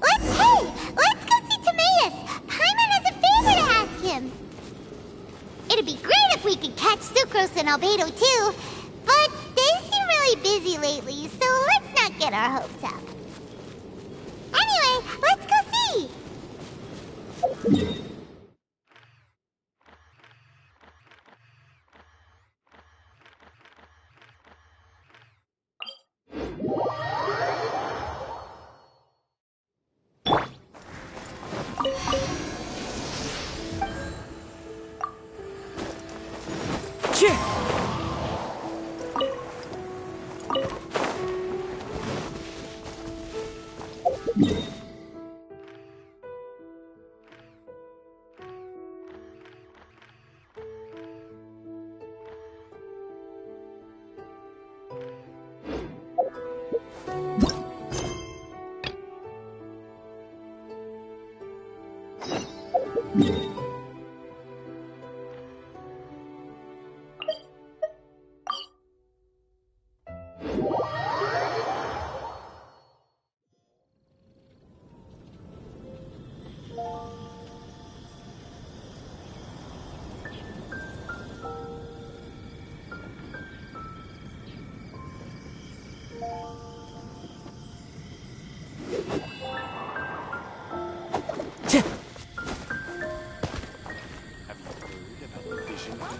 Let's go see Timaeus. Paimon has a favor to ask him. It'd be great if we could catch Sucrose and Albedo too, but they seem really busy lately, so let's not get our hopes up. Anyway, let's go see.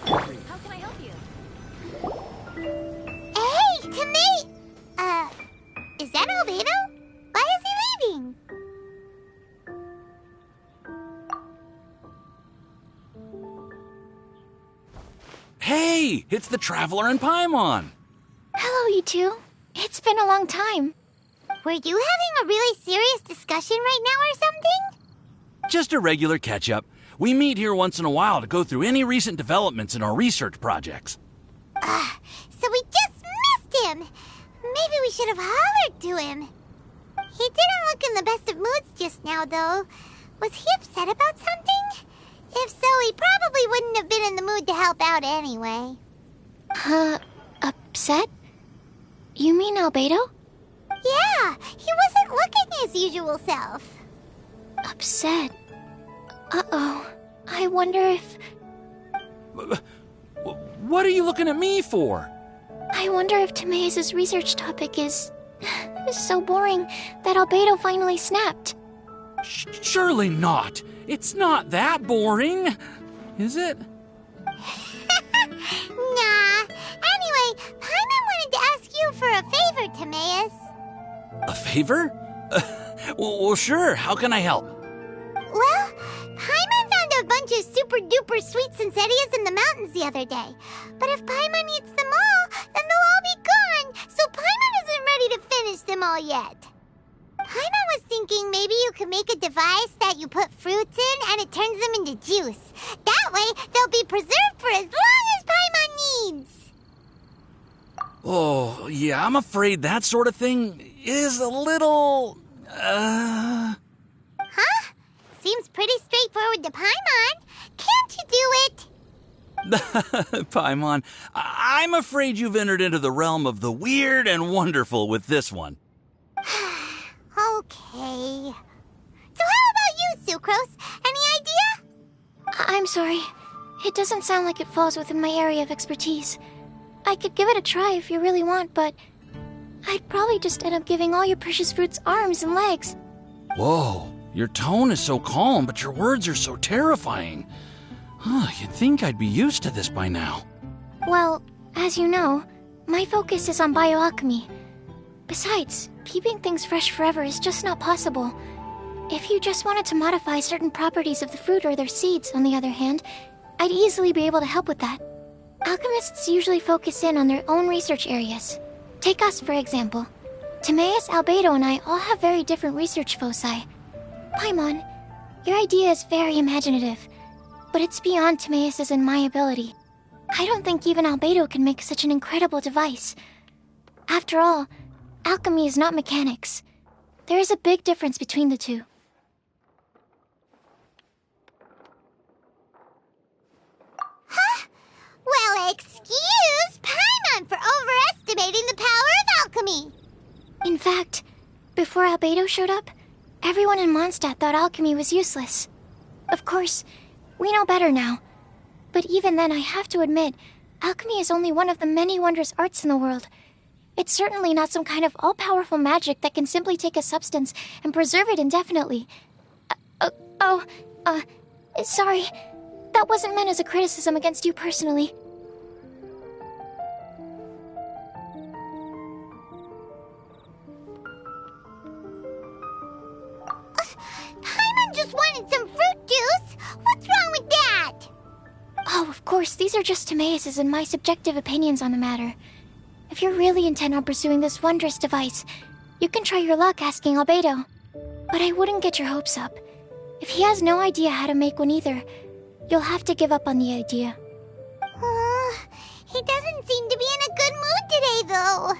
How can I help you? Hey, Timmy! Is that Albedo? Why is he leaving? Hey, it's the Traveler and Paimon. Hello, you two. It's been a long time. Were you having a really serious discussion right now or something? Just a regular catch-up. We meet here once in a while to go through any recent developments in our research projects. So we just missed him. Maybe we should have hollered to him. He didn't look in the best of moods just now, though. Was he upset about something? If so, he probably wouldn't have been in the mood to help out anyway. Upset? You mean Albedo? Yeah, he wasn't looking his usual self. Upset? Uh-oh. I wonder if... What are you looking at me for? I wonder if Timaeus' research topic is so boring that Albedo finally snapped. Surely not. It's not that boring, is it? Nah. Anyway, Paimon wanted to ask you for a favor, Timaeus. A favor? Well, sure. How can I help? Well, Paimon found a bunch of super-duper sweet Sensetias in the mountains the other day. But if Paimon eats them all, then they'll all be gone, so Paimon isn't ready to finish them all yet. Paimon was thinking maybe you could make a device that you put fruits in and it turns them into juice. That way, they'll be preserved for as long as Paimon needs. Oh, yeah, I'm afraid that sort of thing is a little... Huh? Seems pretty straightforward to Paimon. Can't you do it? Paimon, I'm afraid you've entered into the realm of the weird and wonderful with this one. Okay. So how about you, Sucrose? Any idea? I'm sorry. It doesn't sound like it falls within my area of expertise. I could give it a try if you really want, but I'd probably just end up giving all your precious fruits arms and legs. Whoa, your tone is so calm, but your words are so terrifying. You'd think I'd be used to this by now. Well, as you know, my focus is on bioalchemy. Besides, keeping things fresh forever is just not possible. If you just wanted to modify certain properties of the fruit or their seeds, on the other hand, I'd easily be able to help with that. Alchemists usually focus in on their own research areas. Take us, for example. Timaeus, Albedo, and I all have very different research foci. Paimon, your idea is very imaginative, but it's beyond Timaeus' and my ability. I don't think even Albedo can make such an incredible device. After all, alchemy is not mechanics. There is a big difference between the two. Huh? Well, excuse Paimon for overestimating the power of alchemy. In fact, before Albedo showed up, Everyone in Mondstadt thought alchemy was useless. Of course, we know better now. But even then, I have to admit, alchemy is only one of the many wondrous arts in the world. It's certainly not some kind of all-powerful magic that can simply take a substance and preserve it indefinitely. Sorry. That wasn't meant as a criticism against you personally. Paimon just wanted some fruit juice! What's wrong with that? Oh, of course, these are just Timaeus' and my subjective opinions on the matter. If you're really intent on pursuing this wondrous device, you can try your luck asking Albedo. But I wouldn't get your hopes up. If he has no idea how to make one either, you'll have to give up on the idea. He doesn't seem to be in a good mood today, though.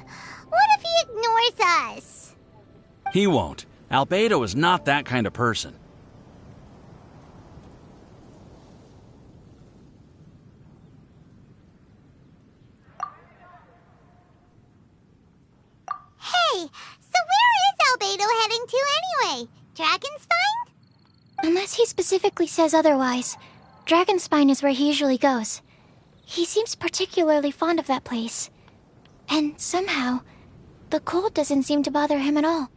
What if he ignores us? He won't. Albedo is not that kind of person. Hey, so where is Albedo heading to anyway? Dragonspine? Unless he specifically says otherwise, Dragonspine is where he usually goes. He seems particularly fond of that place. And somehow, the cold doesn't seem to bother him at all.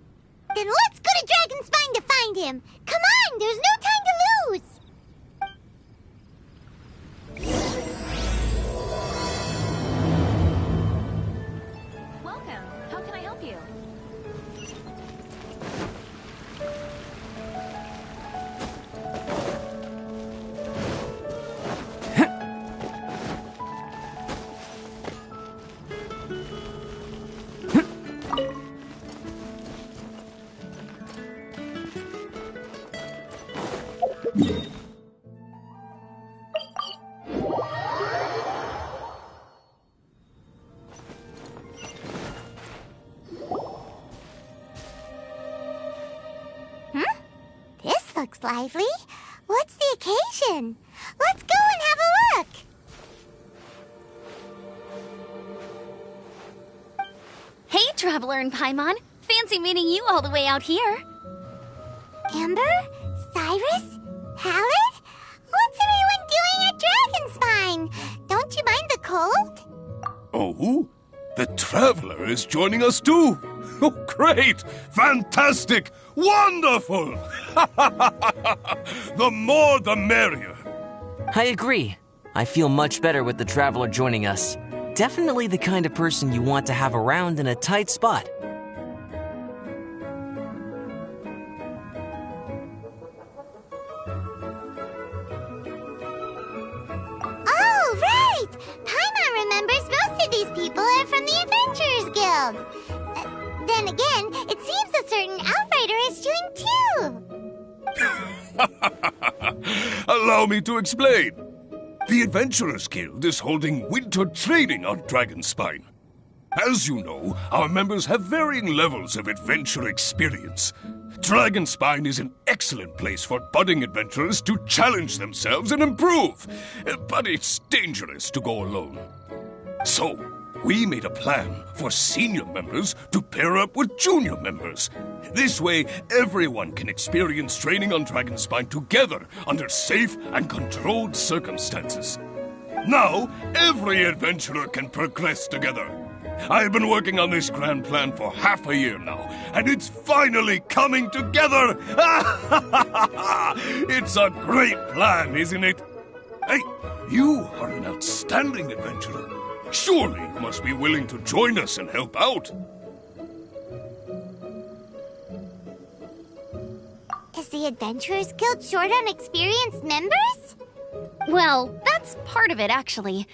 Then let's go to Dragonspine to find him! Come on, there's no time to lose! Welcome. How can I help you? This looks lively. What's the occasion? Let's go and have a look! Hey, Traveler and Paimon. Fancy meeting you all the way out here. Amber? Cyrus? Halid? What's everyone doing at Dragonspine? Don't you mind the cold? Oh? The Traveler is joining us too! Oh, great! Fantastic! Wonderful! The more the merrier. I agree. I feel much better with the Traveler joining us. Definitely the kind of person you want to have around in a tight spot. Oh, right! Paimon remembers most of these people are from the Adventurers Guild. Then again, it seems a certain Outrider is doing too. Allow me to explain. The Adventurers Guild is holding winter training on Dragonspine. As you know, our members have varying levels of adventure experience. Dragonspine is an excellent place for budding adventurers to challenge themselves and improve, but it's dangerous to go alone. So, we made a plan for senior members to pair up with junior members. This way, everyone can experience training on Dragonspine together under safe and controlled circumstances. Now, every adventurer can progress together. I've been working on this grand plan for half a year now, and it's finally coming together! It's a great plan, isn't it? Hey, you are an outstanding adventurer. Surely you must be willing to join us and help out. Is the Adventurers Guild short on experienced members? Well, that's part of it, actually.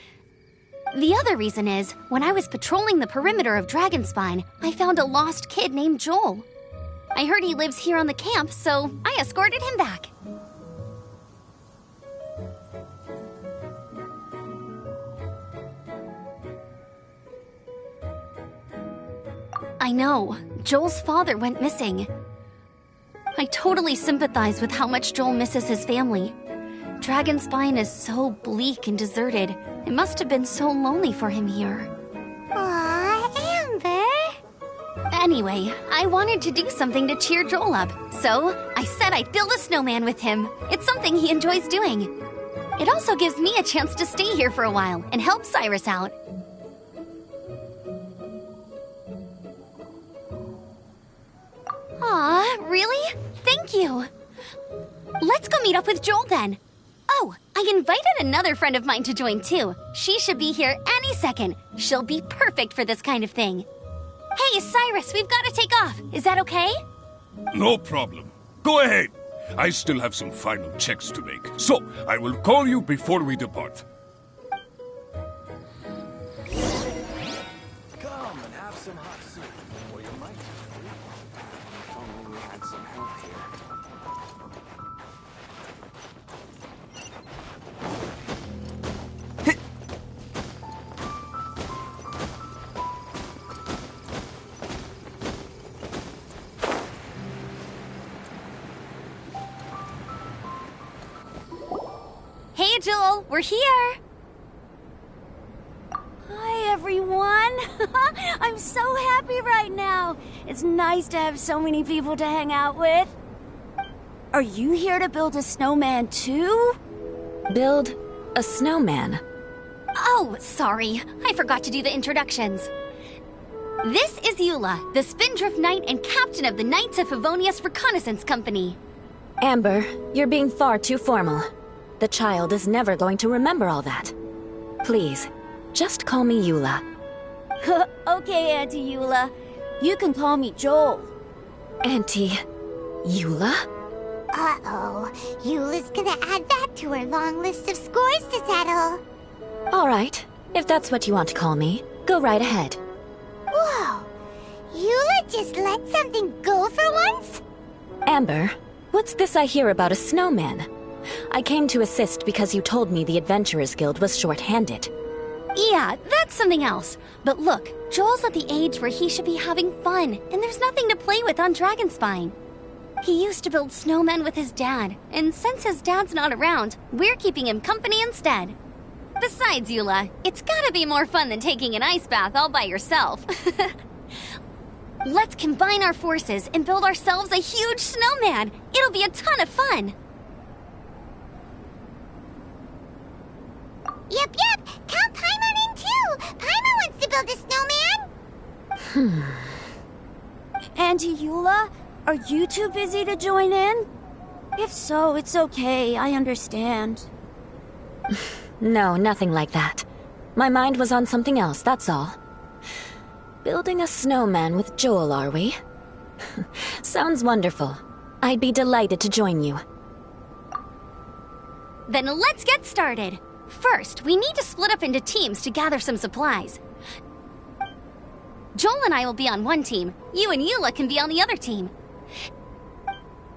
The other reason is, when I was patrolling the perimeter of Dragonspine, I found a lost kid named Joel. I heard he lives here on the camp, so I escorted him back. I know. Joel's father went missing. I totally sympathize with how much Joel misses his family. Dragonspine is so bleak and deserted. It must have been so lonely for him here. Aw, Amber. Anyway, I wanted to do something to cheer Joel up, so I said I'd build a snowman with him. It's something he enjoys doing. It also gives me a chance to stay here for a while and help Cyrus out. Aw, really? Thank you. Let's go meet up with Joel then. Oh, I invited another friend of mine to join too. She should be here any second. She'll be perfect for this kind of thing. Hey, Cyrus, we've got to take off. Is that okay? No problem. Go ahead. I still have some final checks to make, so I will call you before we depart. Come and have some hot soup, or you might just freeze. If only we had some help here. Hey, Joel, we're here. Hi, everyone. I'm so happy right now. It's nice to have so many people to hang out with. Are you here to build a snowman too? Build a snowman? Oh, sorry. I forgot to do the introductions. This is Eula, the Spindrift Knight and captain of the Knights of Favonius Reconnaissance Company. Amber, you're being far too formal. The child is never going to remember all that. Please, just call me Eula. Okay, Auntie Eula. You can call me Joel. Auntie Eula? Uh-oh. Eula's gonna add that to her long list of scores to settle. All right, if that's what you want to call me, go right ahead. Whoa. Eula just let something go for once? Amber, what's this I hear about a snowman? I came to assist because you told me the Adventurers Guild was short-handed. Yeah, that's something else. But look, Joel's at the age where he should be having fun, and there's nothing to play with on Dragonspine. He used to build snowmen with his dad, and since his dad's not around, we're keeping him company instead. Besides, Eula, it's gotta be more fun than taking an ice bath all by yourself. Let's combine our forces and build ourselves a huge snowman. It'll be a ton of fun. Yep. Count Paimon in too. Paimon wants to build a snowman. Auntie Eula, are you too busy to join in? If so, it's okay. I understand. No, nothing like that. My mind was on something else, that's all. Building a snowman with Joel, are we? Sounds wonderful. I'd be delighted to join you. Then let's get started. First, we need to split up into teams to gather some supplies. Joel and I will be on one team. You and Eula can be on the other team.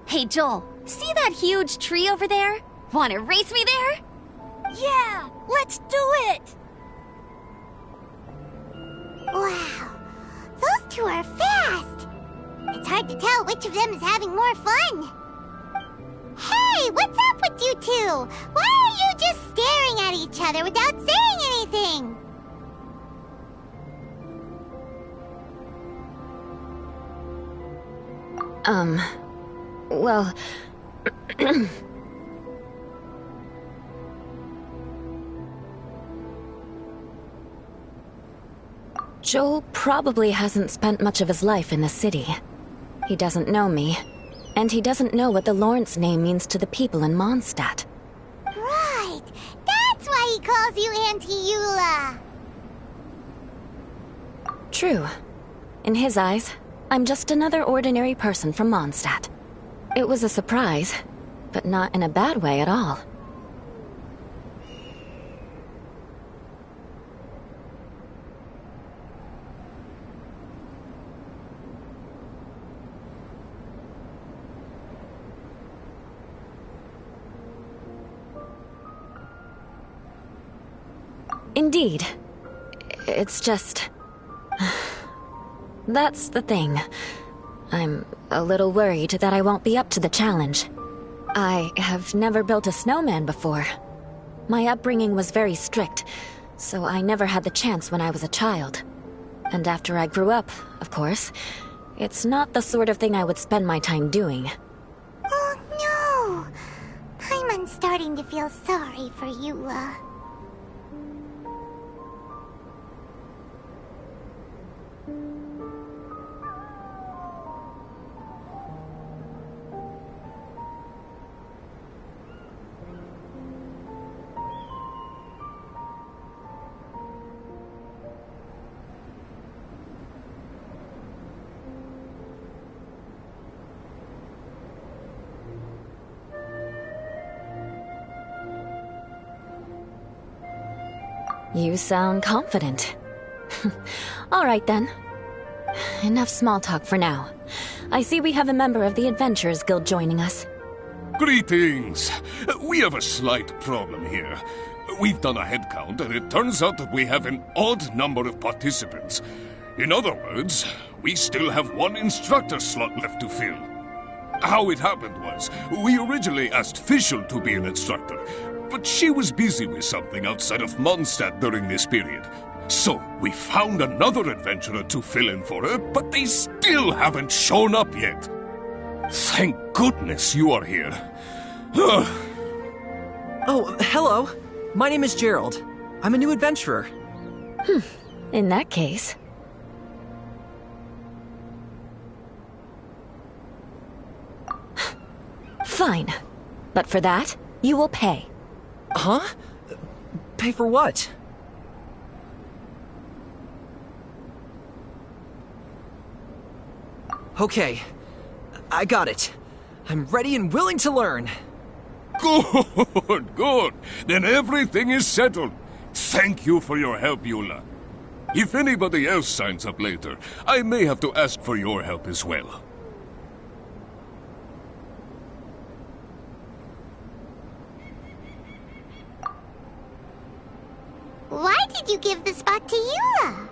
Hey, Joel, see that huge tree over there? Wanna race me there? Yeah, let's do it! Wow. Those two are fast. It's hard to tell which of them is having more fun. Hey, what's up with you two? Why are you just staring at each other without saying anything? Well... Joel probably hasn't spent much of his life in the city. He doesn't know me, and he doesn't know what the Lawrence name means to the people in Mondstadt. Right. That's why he calls you Auntie Eula. True. In his eyes, I'm just another ordinary person from Mondstadt. It was a surprise, but not in a bad way at all. Indeed. It's just... That's the thing. I'm a little worried that I won't be up to the challenge. I have never built a snowman before. My upbringing was very strict, so I never had the chance when I was a child. And after I grew up, of course, It's not the sort of thing I would spend my time doing. Oh no! Paimon's starting to feel sorry for Eula. You sound confident. All right then. Enough small talk for now. I see we have a member of the Adventurers Guild joining us. Greetings! We have a slight problem here. We've done a head count, and it turns out that we have an odd number of participants. In other words, we still have one instructor slot left to fill. How it happened was, we originally asked Fischl to be an instructor, but she was busy with something outside of Mondstadt during this period. So, we found another adventurer to fill in for her, but they still haven't shown up yet. Thank goodness you are here. Oh, hello. My name is Gerald. I'm a new adventurer. In that case... Fine. But for that, you will pay. Huh? Pay for what? Okay. I got it. I'm ready and willing to learn. Good, good. Then everything is settled. Thank you for your help, Eula. If anybody else signs up later, I may have to ask for your help as well. Why did you give the spot to Eula?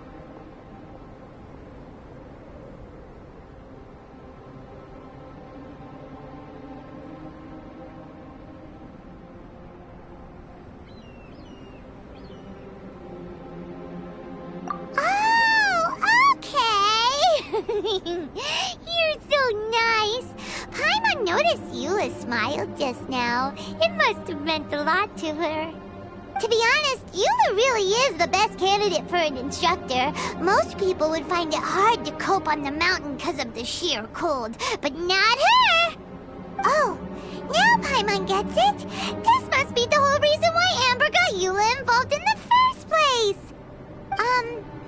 Oh, okay. You're so nice. Paimon noticed Eula smiled just now. It must have meant a lot to her. To be honest, Eula really is the best candidate for an instructor. Most people would find it hard to cope on the mountain because of the sheer cold, but not her! Oh, now Paimon gets it. This must be the whole reason why Amber got Eula involved in the first place.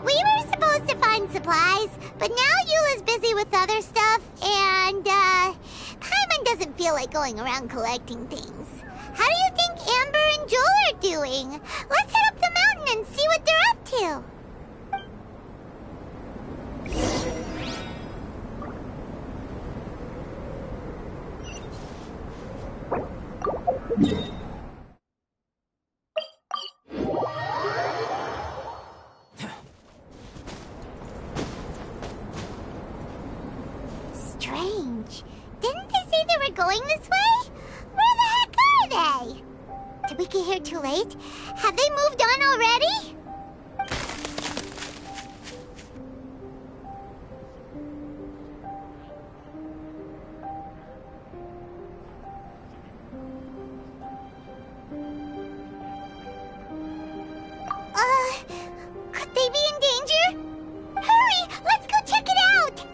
We were supposed to find supplies, but now Eula's busy with other stuff, and, Paimon doesn't feel like going around collecting things. How do you think Amber and Joel are doing? Let's head up the mountain and see what they're up to. Strange. Didn't they say they were going this way? Where the heck are they? Did we get here too late? Have they moved on already? Could they be in danger? Hurry! Let's go check it out!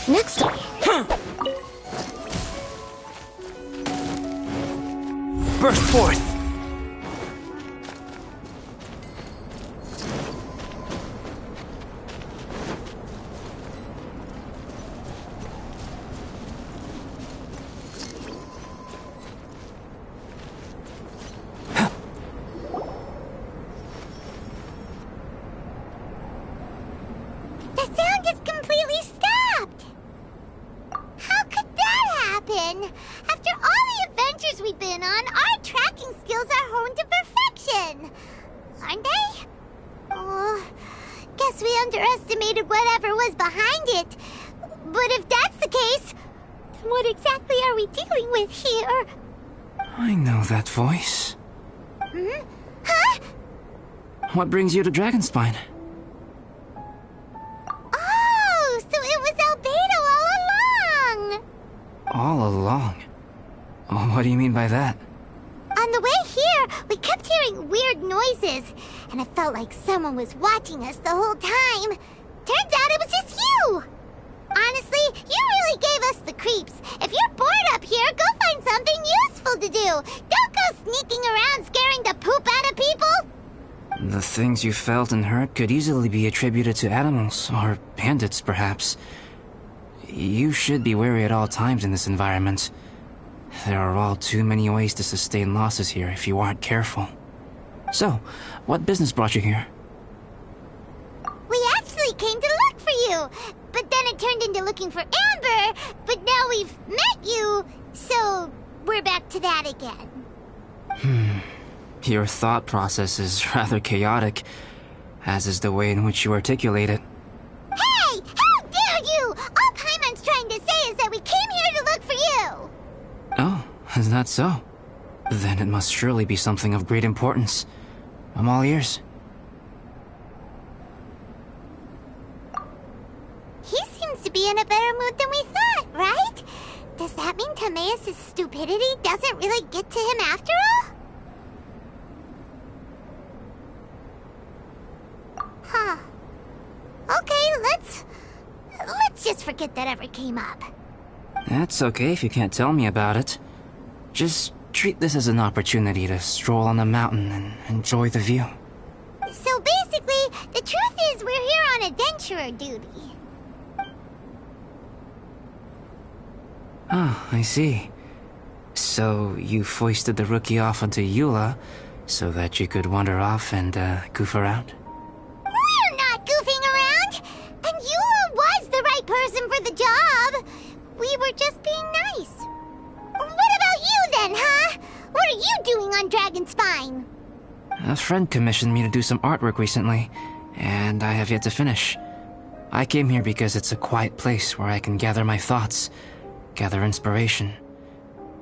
Next up. Burst forth! underestimated whatever was behind it. But if that's the case, then what exactly are we dealing with here? I know that voice. Hmm? Huh? What brings you to Dragonspine? Oh, so it was Albedo all along! All along? Oh, what do you mean by that? On the way here, we kept hearing weird noises, and it felt like someone was watching us the whole time. Turns out it was just you! Honestly, you really gave us the creeps. If you're bored up here, go find something useful to do. Don't go sneaking around scaring the poop out of people. The things you felt and heard could easily be attributed to animals, or bandits, perhaps. You should be wary at all times in this environment. There are all too many ways to sustain losses here if you aren't careful. So, what business brought you here? We actually came to look for you, but then it turned into looking for Amber, but now we've met you, so we're back to that again. Your thought process is rather chaotic, as is the way in which you articulate it. Hey! How dare you! All Paimon's trying to say is that we came here to look for you! Oh, is that so? Then it must surely be something of great importance. I'm all ears. He seems to be in a better mood than we thought, right? Does that mean Timaeus' stupidity doesn't really get to him after all? Huh. Okay, let's just forget that ever came up. That's okay if you can't tell me about it. Just treat this as an opportunity to stroll on the mountain and enjoy the view. So basically, the truth is we're here on adventurer duty. Oh, I see. So you foisted the rookie off onto Eula so that you could wander off and goof around? We're not goofing around! And Eula was the right person for the job! We were just being nice. What about you then, huh? What are you doing on Dragonspine? A friend commissioned me to do some artwork recently, and I have yet to finish. I came here because it's a quiet place where I can gather my thoughts, gather inspiration,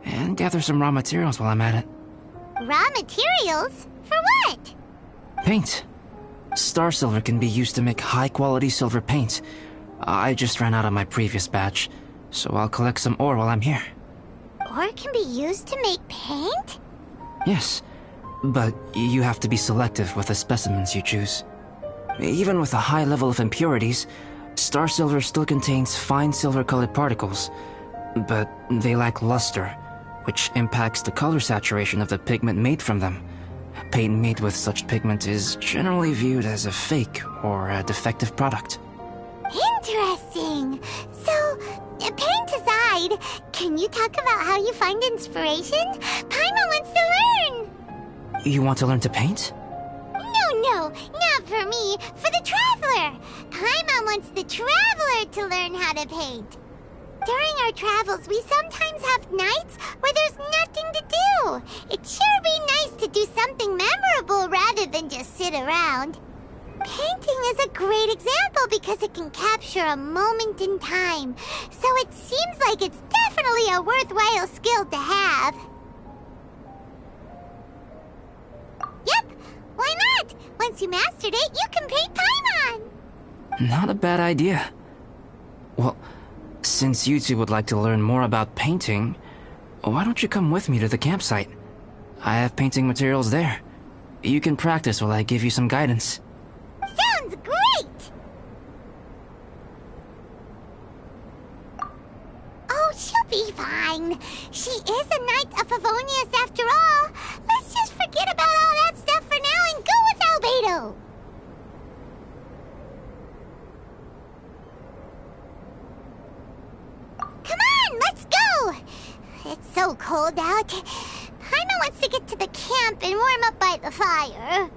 and gather some raw materials while I'm at it. Raw materials? For what? Paint. Star silver can be used to make high-quality silver paint. I just ran out of my previous batch, so I'll collect some ore while I'm here. Ore can be used to make paint? Yes, but you have to be selective with the specimens you choose. Even with a high level of impurities, star silver still contains fine silver-colored particles, but they lack luster, which impacts the color saturation of the pigment made from them. Paint made with such pigment is generally viewed as a fake or a defective product. Interesting. So, paint aside, can you talk about how you find inspiration? Paimon wants to learn. You want to learn to paint? No, not for me. For the traveler. Paimon wants the traveler to learn how to paint. During our travels, we sometimes have nights where there's nothing to do. It'd sure be nice to do something memorable rather than just sit around. Painting is a great example because it can capture a moment in time. So it seems like it's definitely a worthwhile skill to have. Yep, why not? Once you mastered it, you can paint Paimon. Not a bad idea. Well, since you two would like to learn more about painting, why don't you come with me to the campsite? I have painting materials there. You can practice while I give you some guidance. Sounds great! Oh, she'll be fine. She is a Knight of Favonius after all. Let's just forget about all that stuff for now and go with Albedo. Come on, let's go! It's so cold out. Paimon wants to get to the camp and warm up by the fire.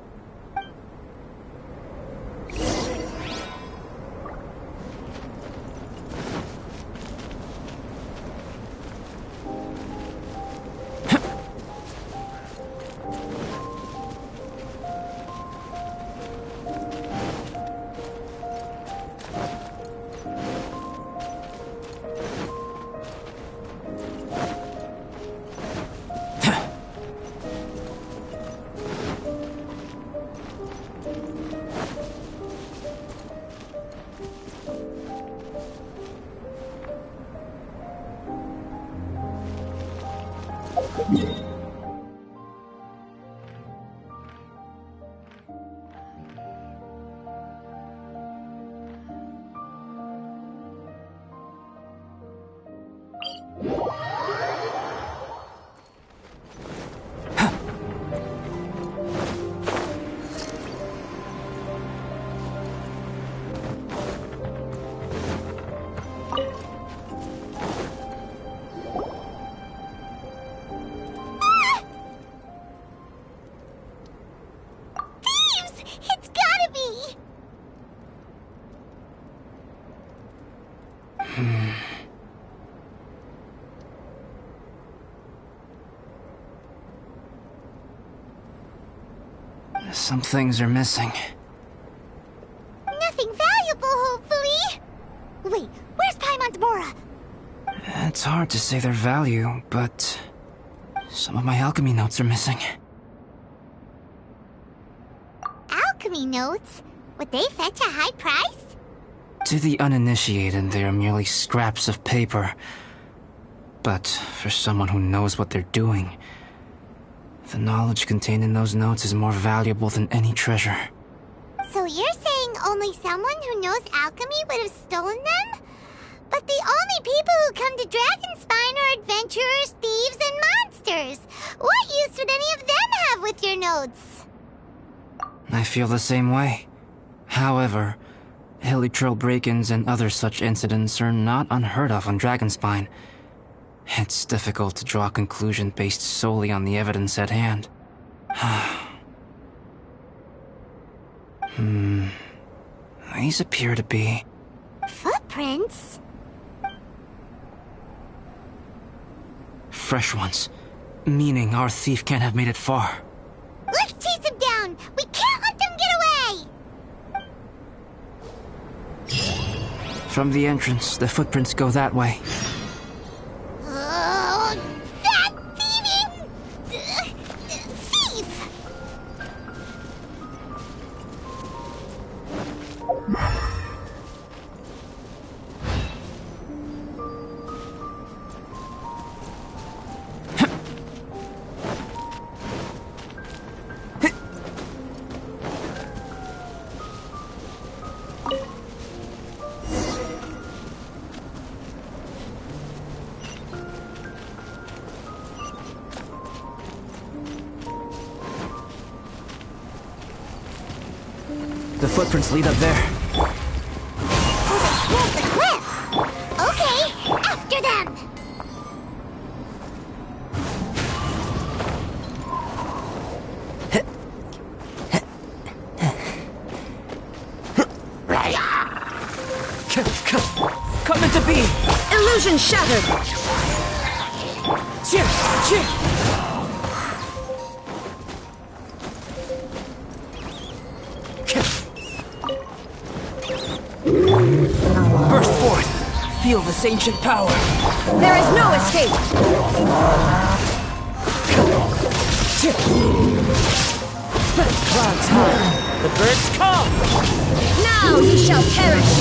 Thieves! It's gotta be! Some things are missing. Nothing valuable, hopefully. Wait, where's Paimon's Mora? It's hard to say their value, but some of my alchemy notes are missing. Alchemy notes? Would they fetch a high price? To the uninitiated, they are merely scraps of paper. But for someone who knows what they're doing, the knowledge contained in those notes is more valuable than any treasure. So you're saying only someone who knows alchemy would have stolen them? But the only people who come to Dragonspine are adventurers, thieves, and monsters. What use would any of them have with your notes? I feel the same way. However, hilly trail break-ins and other such incidents are not unheard of on Dragonspine. It's difficult to draw a conclusion based solely on the evidence at hand. These appear to be... Footprints? fresh ones. Meaning our thief can't have made it far. Let's chase him down! We can't let them get away! From the entrance, the footprints go that way. Oh, that thieving... thief! The footprints lead up there. Towards the cliff! Okay, after them! Come into being! Illusion shattered! Burst forth! Feel this ancient power! There is no escape! Clouds high! The birds come! Now ye shall perish!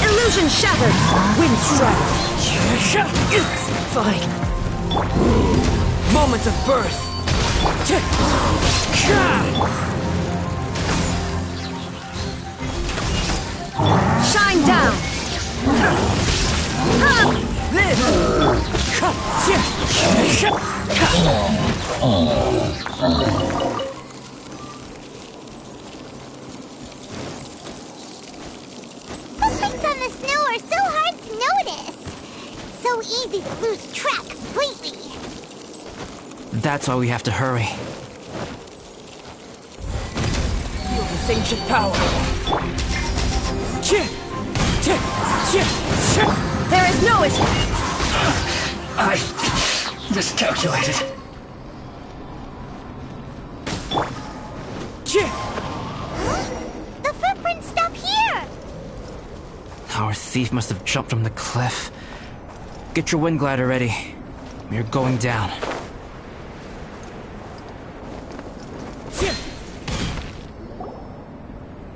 Illusion shattered! Wind strike! It's fine! Moment of birth! Shine down! Footprints on the snow are so hard to notice. So easy to lose track completely. That's why we have to hurry. Feel this ancient power! There is no escape! I miscalculated. The footprints stop here. Our thief must have jumped from the cliff. Get your wind glider ready. We're going down.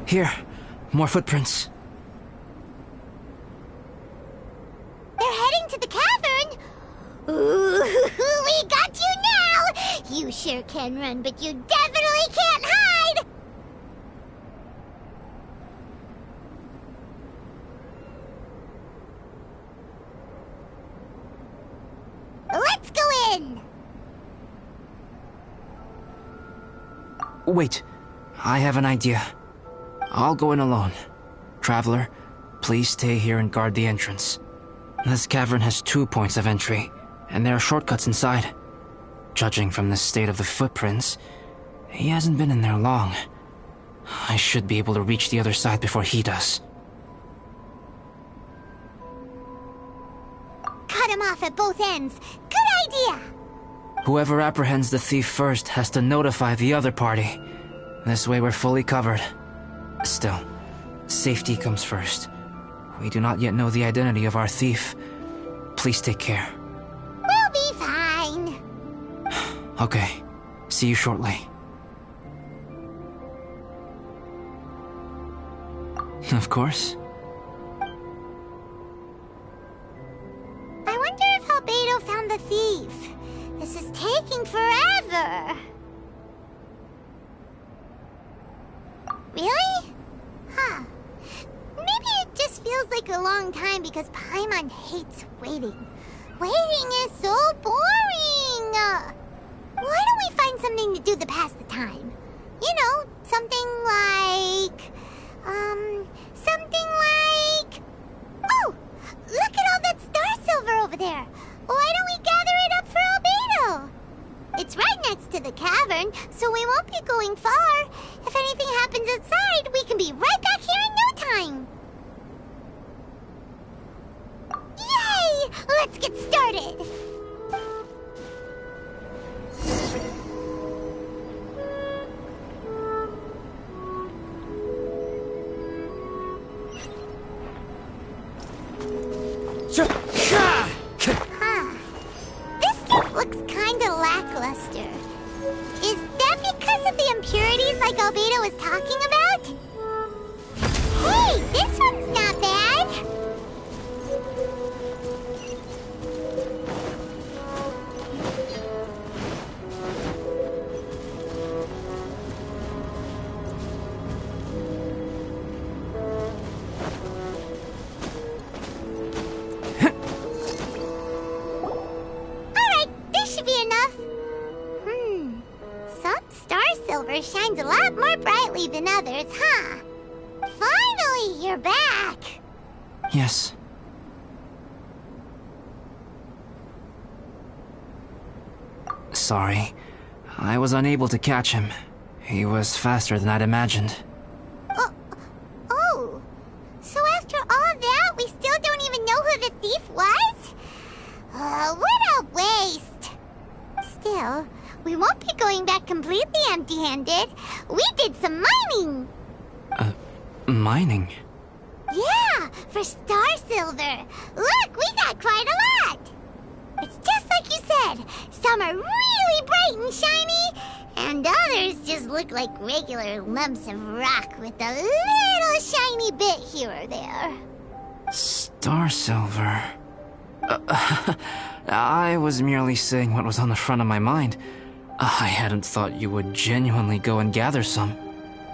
Here, more footprints. Ooh, we got you now! You sure can run, but you definitely can't hide! Let's go in! Wait, I have an idea. I'll go in alone. Traveler, please stay here and guard the entrance. This cavern has 2 points of entry, and there are shortcuts inside. Judging from the state of the footprints, he hasn't been in there long. I should be able to reach the other side before he does. Cut him off at both ends. Good idea! Whoever apprehends the thief first has to notify the other party. This way we're fully covered. Still, safety comes first. We do not yet know the identity of our thief. Please take care. We'll be fine. Okay. See you shortly. Of course. I wonder if Albedo found the thief. This is taking forever. Really? Huh. Maybe it just feels like a long time because Paimon hates waiting. Waiting is so boring. Why don't we find something to do to pass the time? You know, something like... Oh! Look at all that star silver over there. Why don't we gather it up for Albedo? It's right next to the cavern, so we won't be going far. If anything happens outside, we can be right back here in no time. Yay! Let's get started! This stuff looks kinda lackluster. Is that because of the impurities like Albedo was talking about? Hey, this one's not bad! Shines a lot more brightly than others, huh? Finally, you're back! Yes. Sorry. I was unable to catch him. He was faster than I'd imagined. Oh. So after all that, we still don't even know who the thief was? What a waste! Still, we won't be going back completely empty-handed. We did some mining! Mining? Yeah, for star silver. Look, we got quite a lot! It's just like you said. Some are really bright and shiny, and others just look like regular lumps of rock with a little shiny bit here or there. Star silver... I was merely saying what was on the front of my mind. I hadn't thought you would genuinely go and gather some.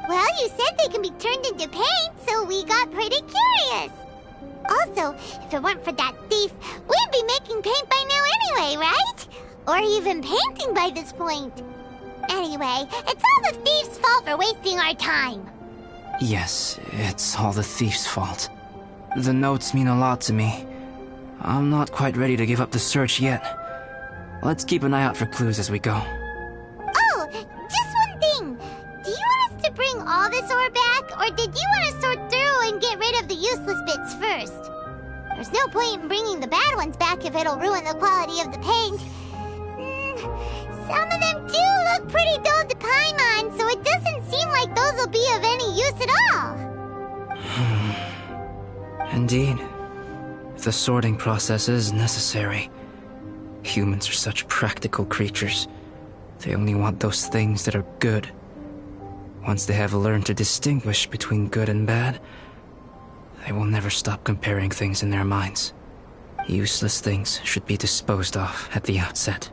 Well, you said they can be turned into paint, so we got pretty curious. Also, if it weren't for that thief, we'd be making paint by now anyway, right? Or even painting by this point. Anyway, it's all the thief's fault for wasting our time. Yes, it's all the thief's fault. The notes mean a lot to me. I'm not quite ready to give up the search yet. Let's keep an eye out for clues as we go. Oh, just one thing. Do you want us to bring all this ore back, or did you want to sort through and get rid of the useless bits first? There's no point in bringing the bad ones back if it'll ruin the quality of the paint. Some of them do look pretty dull to Paimon, so it doesn't seem like those will be of any use at all. Indeed. The sorting process is necessary. Humans are such practical creatures. They only want those things that are good. Once they have learned to distinguish between good and bad, they will never stop comparing things in their minds. Useless things should be disposed of at the outset.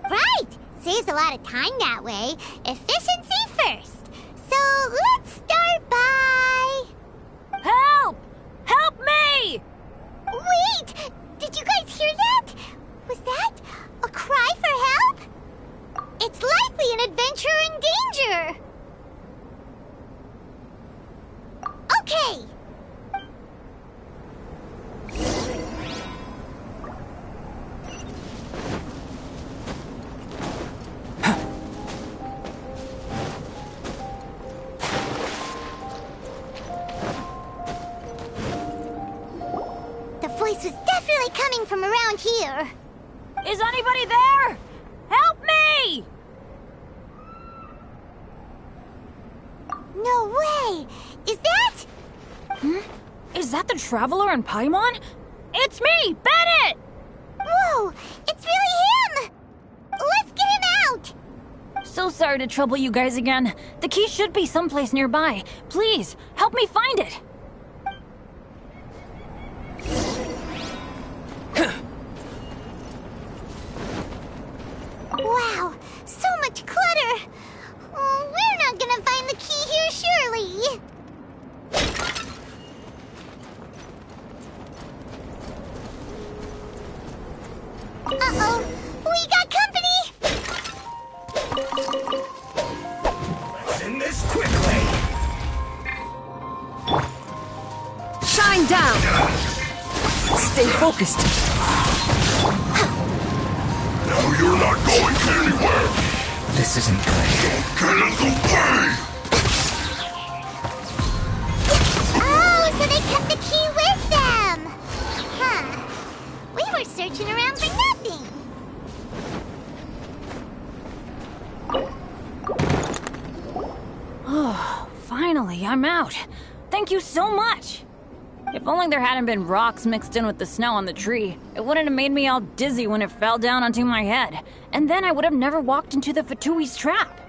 Right! Saves a lot of time that way. Efficiency first. So let's start by... Help! Help me! Wait! Did you guys hear that? Was that a cry for help? It's likely an adventurer in danger. Okay. The voice was definitely coming from around here. Is anybody there? Help me! No way! Is that? Is that the Traveler and Paimon? It's me, Bennett! Whoa! It's really him! Let's get him out! So sorry to trouble you guys again. The key should be someplace nearby. Please, help me find it. Wow, so much clutter! Oh, we're not gonna find the key here, surely! Uh-oh, we got company! Let's end this quickly! Shine down! Stay focused. No, you're not going anywhere! This isn't good. Get in the way! Oh, so they kept the key with them! Huh. We were searching around for nothing. Oh, finally, I'm out. Thank you so much. If only there hadn't been rocks mixed in with the snow on the tree, it wouldn't have made me all dizzy when it fell down onto my head. And then I would have never walked into the Fatui's trap.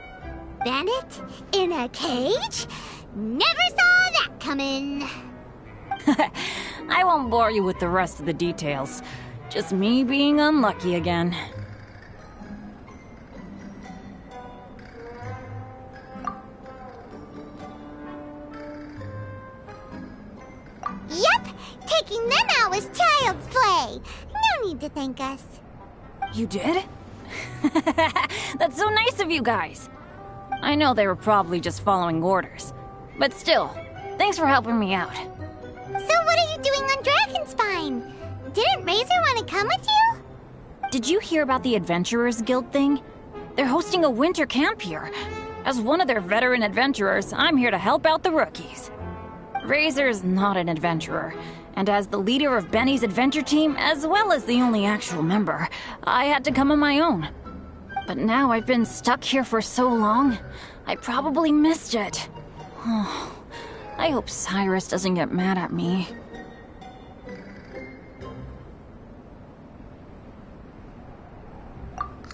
Bandit? In a cage? Never saw that coming. I won't bore you with the rest of the details. Just me being unlucky again. Yep, taking them out was child's play. No need to thank us. You did? That's so nice of you guys. I know they were probably just following orders. But still, thanks for helping me out. So what are you doing on Dragonspine? Didn't Razor want to come with you? Did you hear about the Adventurers Guild thing? They're hosting a winter camp here. As one of their veteran adventurers, I'm here to help out the rookies. Razor's not an adventurer, and as the leader of Benny's adventure team, as well as the only actual member, I had to come on my own. But now I've been stuck here for so long, I probably missed it. Oh, I hope Cyrus doesn't get mad at me.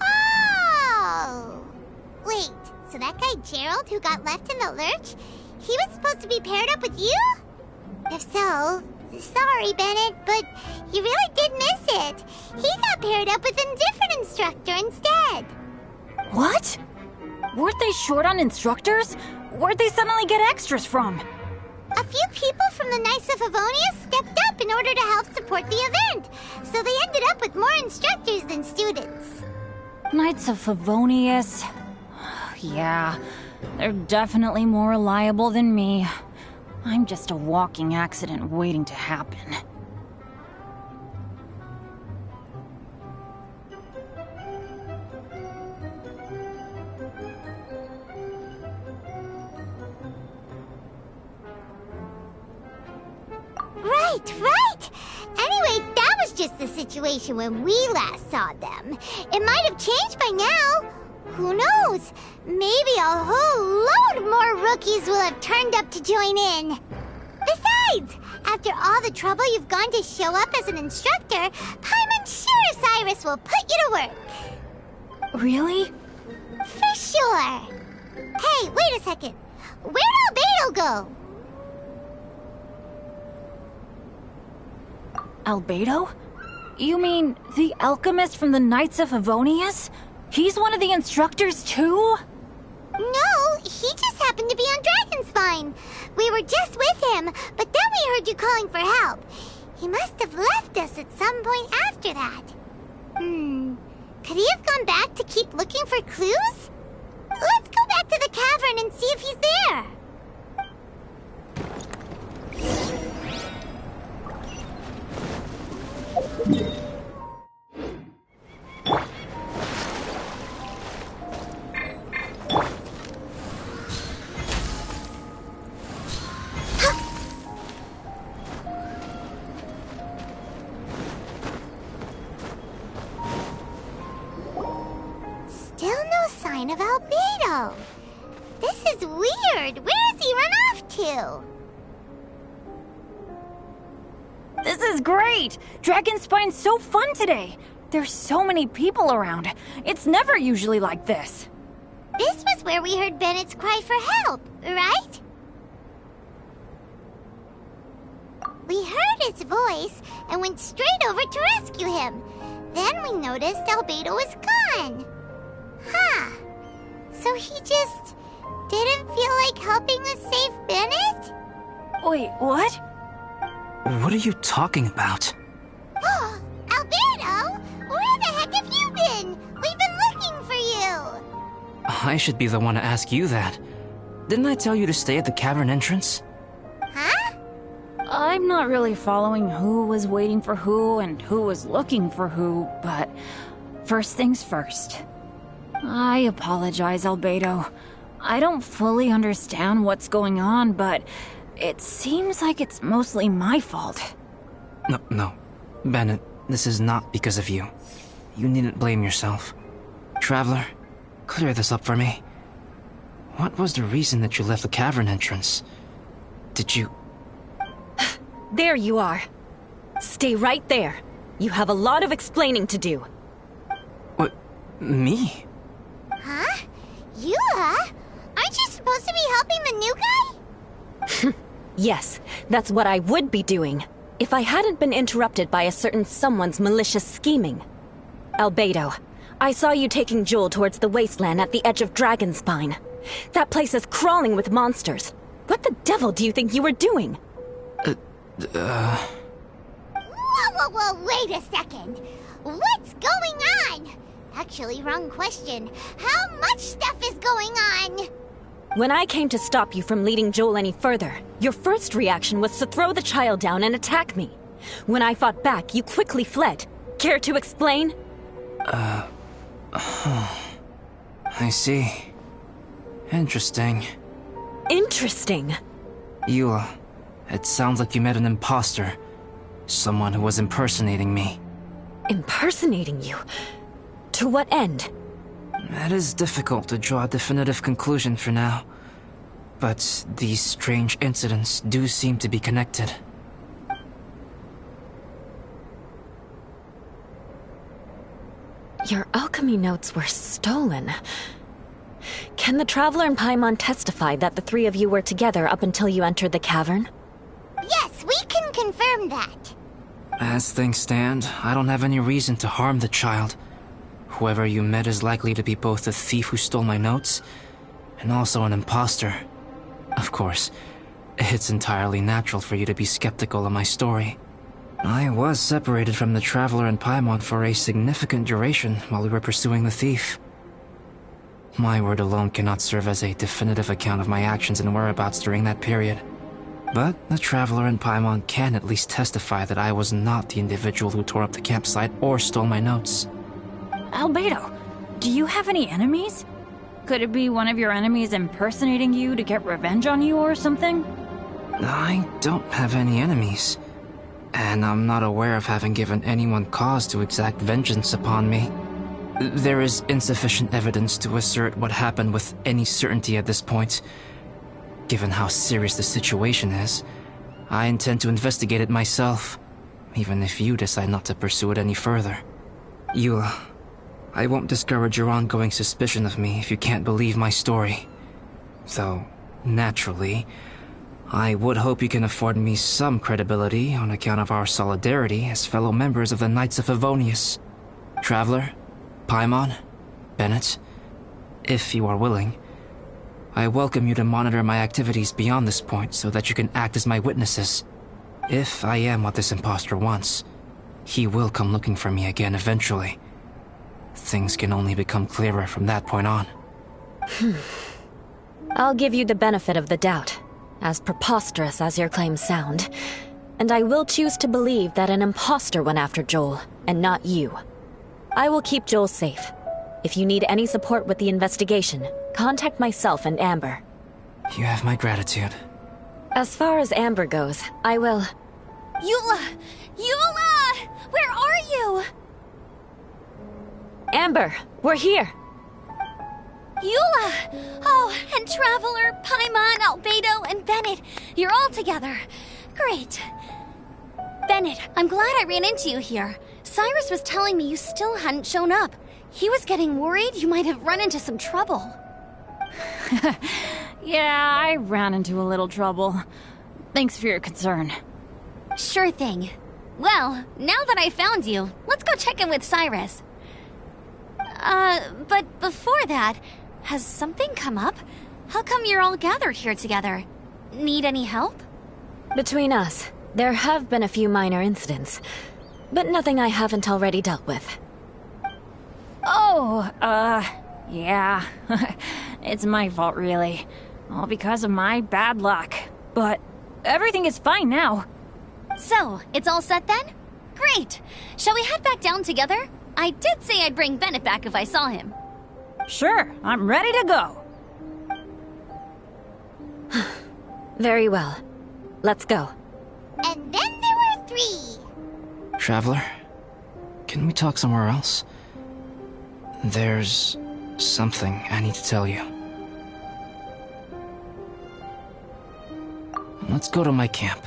Oh! Wait, so that guy Gerald who got left in the lurch, he was supposed to be paired up with you? If so, sorry, Bennett, but you really did miss it. He got paired up with a different instructor instead. What? Weren't they short on instructors? Where'd they suddenly get extras from? A few people from the Knights of Favonius stepped up in order to help support the event, so they ended up with more instructors than students. Knights of Favonius? Yeah, they're definitely more reliable than me. I'm just a walking accident waiting to happen. Right! Anyway, that was just the situation when we last saw them. It might have changed by now. Who knows? Maybe a whole load more rookies will have turned up to join in. Besides, after all the trouble you've gone to show up as an instructor, Paimon's sure Cyrus will put you to work. Really? For sure. Hey, wait a second. Where'd Albedo go? Albedo? You mean the alchemist from the Knights of Favonius? He's one of the instructors too? No, he just happened to be on Dragonspine. We were just with him, but then we heard you calling for help. He must have left us at some point after that. Could he have gone back to keep looking for clues? Let's go back to the cavern and see if he's there. Still no sign of Albedo. This is weird. Where has he run off to? This is great! Dragonspine's so fun today! There's so many people around. It's never usually like this. This was where we heard Bennett's cry for help, right? We heard his voice and went straight over to rescue him. Then we noticed Albedo was gone. Huh. So he just didn't feel like helping us save Bennett? Wait, what? What are you talking about? Oh, Albedo! Where the heck have you been? We've been looking for you! I should be the one to ask you that. Didn't I tell you to stay at the cavern entrance? Huh? I'm not really following who was waiting for who and who was looking for who, but first things first. I apologize, Albedo. I don't fully understand what's going on, but it seems like it's mostly my fault. No. Bennett, this is not because of you. You needn't blame yourself. Traveler, clear this up for me. What was the reason that you left the cavern entrance? Did you... There you are. Stay right there. You have a lot of explaining to do. What? Me? Huh? Eula? Aren't you supposed to be helping the new guy? Yes, that's what I would be doing, if I hadn't been interrupted by a certain someone's malicious scheming. Albedo, I saw you taking Joel towards the wasteland at the edge of Dragonspine. That place is crawling with monsters. What the devil do you think you were doing? Whoa, wait a second. What's going on? Actually, wrong question. How much stuff is going on? When I came to stop you from leading Joel any further, your first reaction was to throw the child down and attack me. When I fought back, you quickly fled. Care to explain? I see. Interesting. Interesting? Eula, it sounds like you met an imposter. Someone who was impersonating me. Impersonating you? To what end? It is difficult to draw a definitive conclusion for now. But these strange incidents do seem to be connected. Your alchemy notes were stolen. Can the Traveler and Paimon testify that the three of you were together up until you entered the cavern? Yes, we can confirm that. As things stand, I don't have any reason to harm the child. Whoever you met is likely to be both the thief who stole my notes and also an imposter. Of course, it's entirely natural for you to be skeptical of my story. I was separated from the Traveler and Paimon for a significant duration while we were pursuing the thief. My word alone cannot serve as a definitive account of my actions and whereabouts during that period. But the Traveler and Paimon can at least testify that I was not the individual who tore up the campsite or stole my notes. Albedo, do you have any enemies? Could it be one of your enemies impersonating you to get revenge on you or something? I don't have any enemies. And I'm not aware of having given anyone cause to exact vengeance upon me. There is insufficient evidence to assert what happened with any certainty at this point. Given how serious the situation is, I intend to investigate it myself, even if you decide not to pursue it any further. Eula, I won't discourage your ongoing suspicion of me if you can't believe my story. Though, naturally, I would hope you can afford me some credibility on account of our solidarity as fellow members of the Knights of Favonius. Traveler, Paimon, Bennett, if you are willing, I welcome you to monitor my activities beyond this point so that you can act as my witnesses. If I am what this imposter wants, he will come looking for me again eventually. Things can only become clearer from that point on. I'll give you the benefit of the doubt, as preposterous as your claims sound. And I will choose to believe that an imposter went after Joel, and not you. I will keep Joel safe. If you need any support with the investigation, contact myself and Amber. You have my gratitude. As far as Amber goes, I will... Eula! Eula! Where are you? Amber, we're here! Eula! Oh, and Traveler, Paimon, Albedo, and Bennett. You're all together. Great. Bennett, I'm glad I ran into you here. Cyrus was telling me you still hadn't shown up. He was getting worried you might have run into some trouble. Yeah, I ran into a little trouble. Thanks for your concern. Sure thing. Well, now that I found you, let's go check in with Cyrus. But before that, has something come up? How come you're all gathered here together? Need any help? Between us, there have been a few minor incidents, but nothing I haven't already dealt with. Oh, yeah. It's my fault, really. All because of my bad luck. But everything is fine now. So, it's all set then? Great! Shall we head back down together? I did say I'd bring Bennett back if I saw him. Sure, I'm ready to go. Very well. Let's go. And then there were 3. Traveler, can we talk somewhere else? There's something I need to tell you. Let's go to my camp.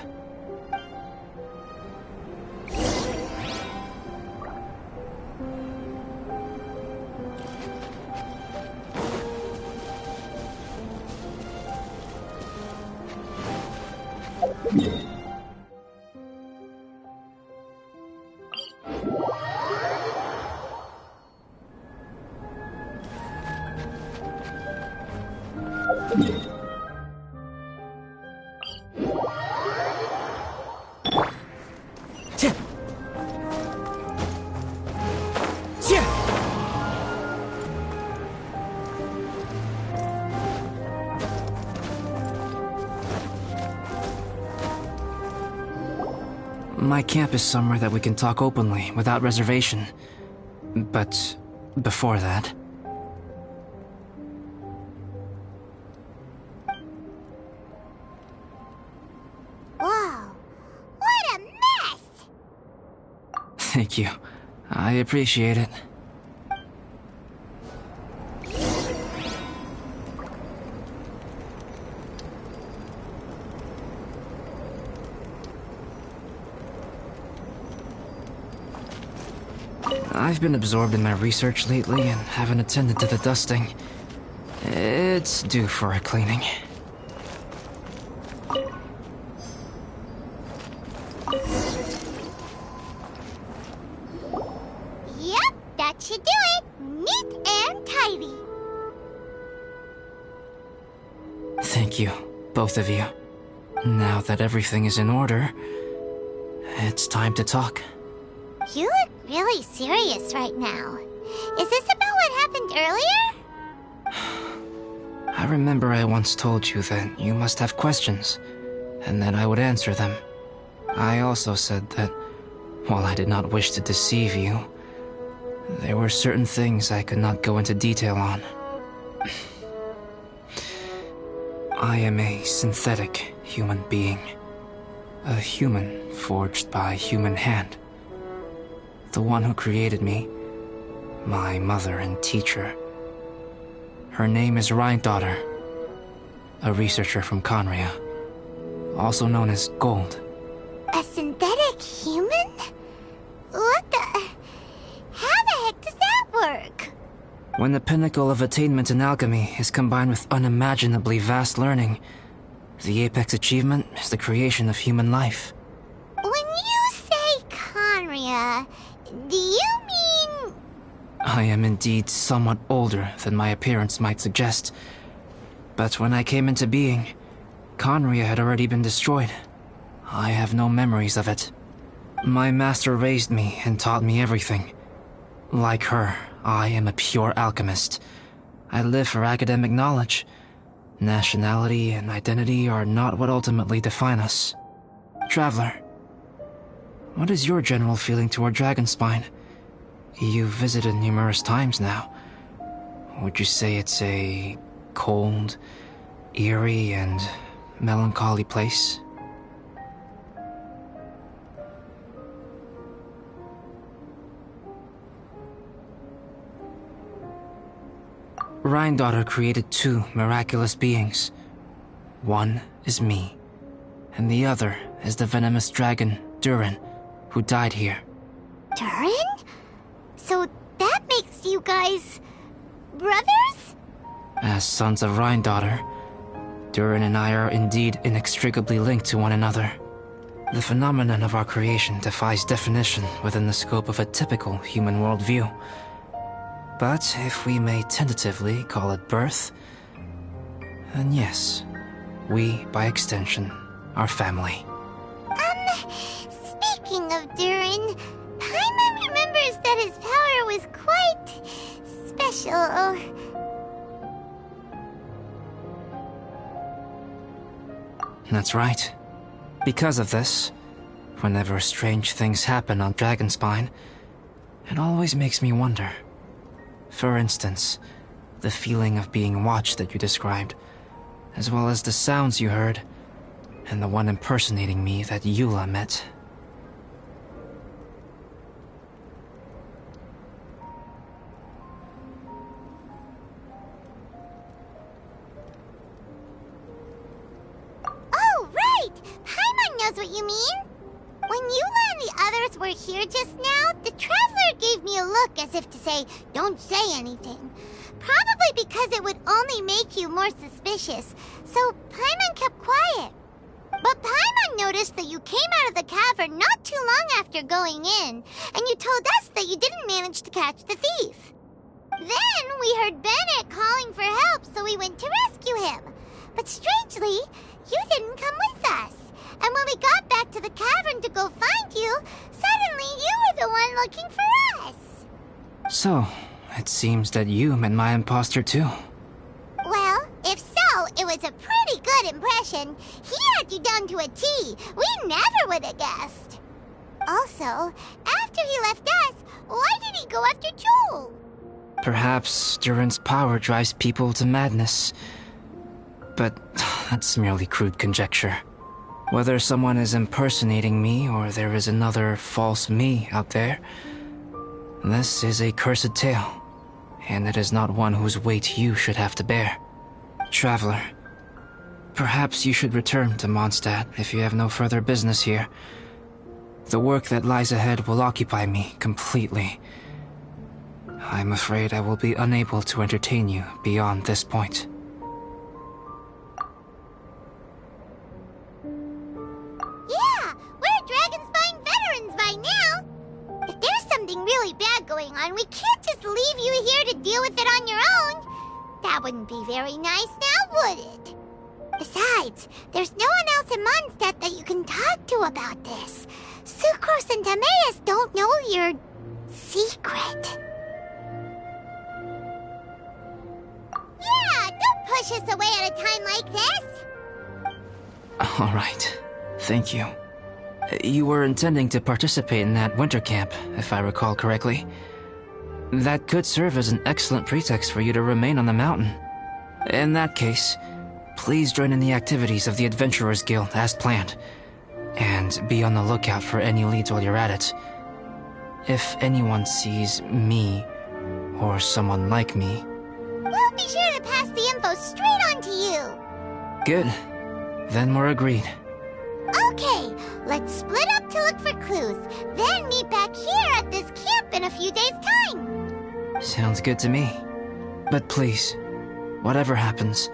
My camp is somewhere that we can talk openly, without reservation. But before that... Whoa, what a mess! Thank you. I appreciate it. I've been absorbed in my research lately and haven't attended to the dusting. It's due for a cleaning. Yep, that should do it. Neat and tidy. Thank you, both of you. Now that everything is in order, it's time to talk. You look really serious right now. Is this about what happened earlier? I remember I once told you that you must have questions, and that I would answer them. I also said that, while I did not wish to deceive you, there were certain things I could not go into detail on. I am a synthetic human being. A human forged by human hand. The one who created me, my mother and teacher. Her name is Rhine-daughter, a researcher from Conria, also known as Gold. A synthetic human? What the... How the heck does that work? When the pinnacle of attainment in alchemy is combined with unimaginably vast learning, The apex achievement is the creation of human life. When you say Conria, do you mean... I am indeed somewhat older than my appearance might suggest. But when I came into being, Conria had already been destroyed. I have no memories of it. My master raised me and taught me everything. Like her, I am a pure alchemist. I live for academic knowledge. Nationality and identity are not what ultimately define us. Traveler, what is your general feeling toward Dragonspine? You've visited numerous times now. Would you say it's a cold, eerie, and melancholy place? Rhine-daughter created two miraculous beings. One is me, and the other is the venomous dragon, Durin, who died here. Durin? So that makes you guys... brothers? As sons of Rhine-daughter, Durin and I are indeed inextricably linked to one another. The phenomenon of our creation defies definition within the scope of a typical human worldview. But if we may tentatively call it birth, then yes, we, by extension, are family. Speaking of Durin, Paimon remembers that his power was quite... special. That's right. Because of this, whenever strange things happen on Dragonspine, it always makes me wonder. For instance, the feeling of being watched that you described, as well as the sounds you heard, and the one impersonating me that Eula met. Oh, right! Paimon knows what you mean! When Eula and the others were here just now, the Traveler gave me a look as if to say, don't say anything. Probably because it would only make you more suspicious, so Paimon kept quiet. But Paimon noticed that you came out of the cavern not too long after going in, and you told us that you didn't manage to catch the thief. Then we heard Bennett calling for help, so we went to rescue him. But strangely, you didn't come with us. And when we got back to the cavern to go find you, suddenly you were the one looking for us. So, it seems that you met my imposter too. Well, if so, it was a pretty good impression. He had you down to a T. We never would have guessed. Also, after he left us, why did he go after Joel? Perhaps Durin's power drives people to madness. But that's merely crude conjecture. Whether someone is impersonating me or there is another false me out there, this is a cursed tale, and it is not one whose weight you should have to bear. Traveler, perhaps you should return to Mondstadt if you have no further business here. The work that lies ahead will occupy me completely. I'm afraid I will be unable to entertain you beyond this point. Yeah, we're Dragonspine veterans by now. If there's something really bad going on, we can't just leave you here to deal with it on your own. That wouldn't be very nice now, would it? Besides, there's no one else in Mondstadt that you can talk to about this. Sucrose and Timaeus don't know your secret. Yeah, don't push us away at a time like this. All right. Thank you. You were intending to participate in that winter camp, if I recall correctly. That could serve as an excellent pretext for you to remain on the mountain. In that case, please join in the activities of the Adventurers Guild as planned, and be on the lookout for any leads while you're at it. If anyone sees me, or someone like me... We'll be sure to pass the info straight on to you. Good. Then we're agreed. Okay, let's split up to look for clues, then meet back here at this camp in a few days' time. Sounds good to me. But please, whatever happens,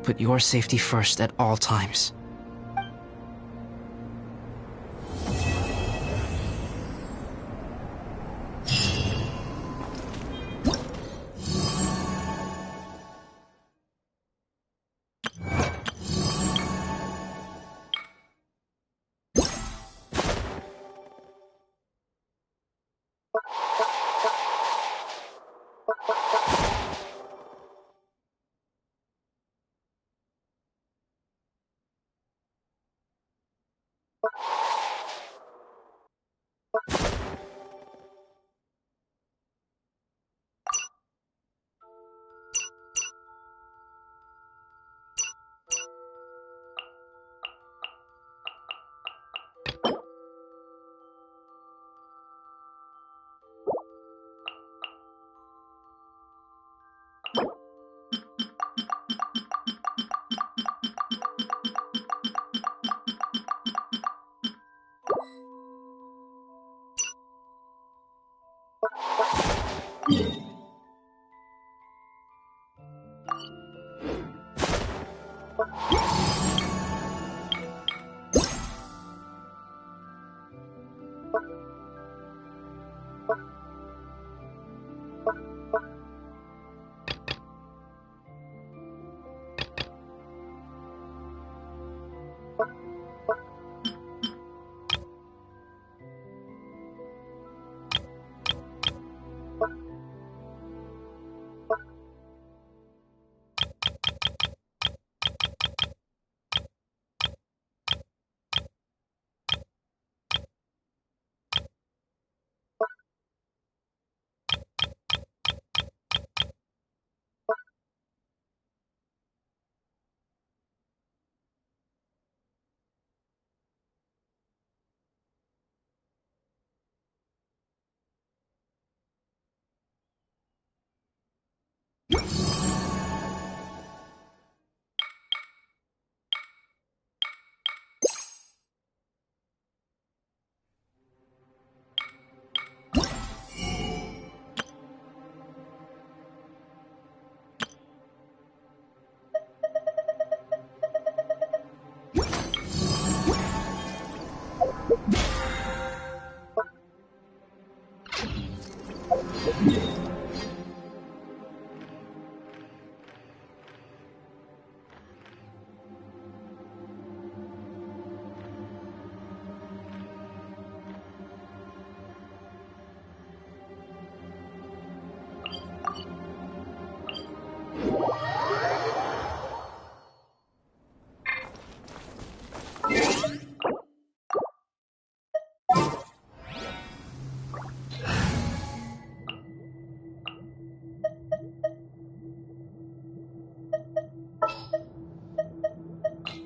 put your safety first at all times.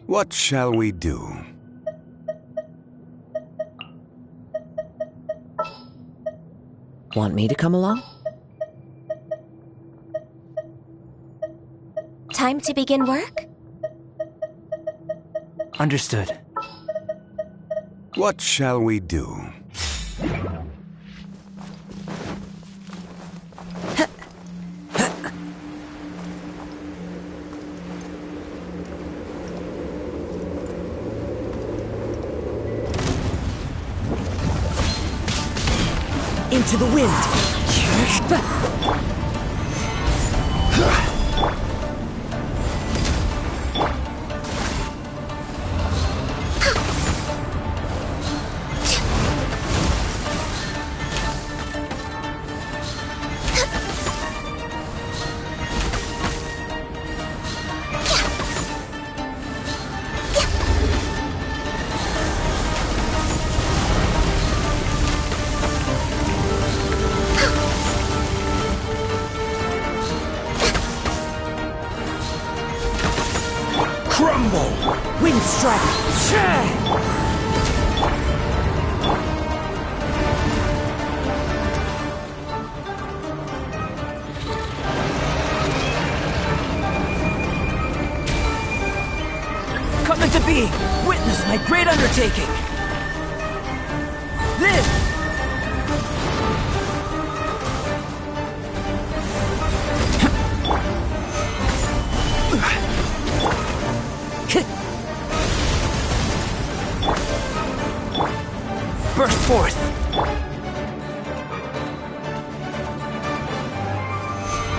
What shall we do? Want me to come along? Time to begin work? Understood. What shall we do? Into the wind! Wind strike! Come into being! Witness my great undertaking! Live! burst forth.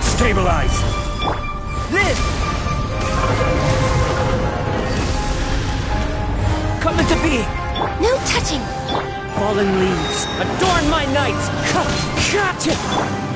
Stabilize. Live! Come into being. No touching. Fallen leaves, adorn my night. Cut!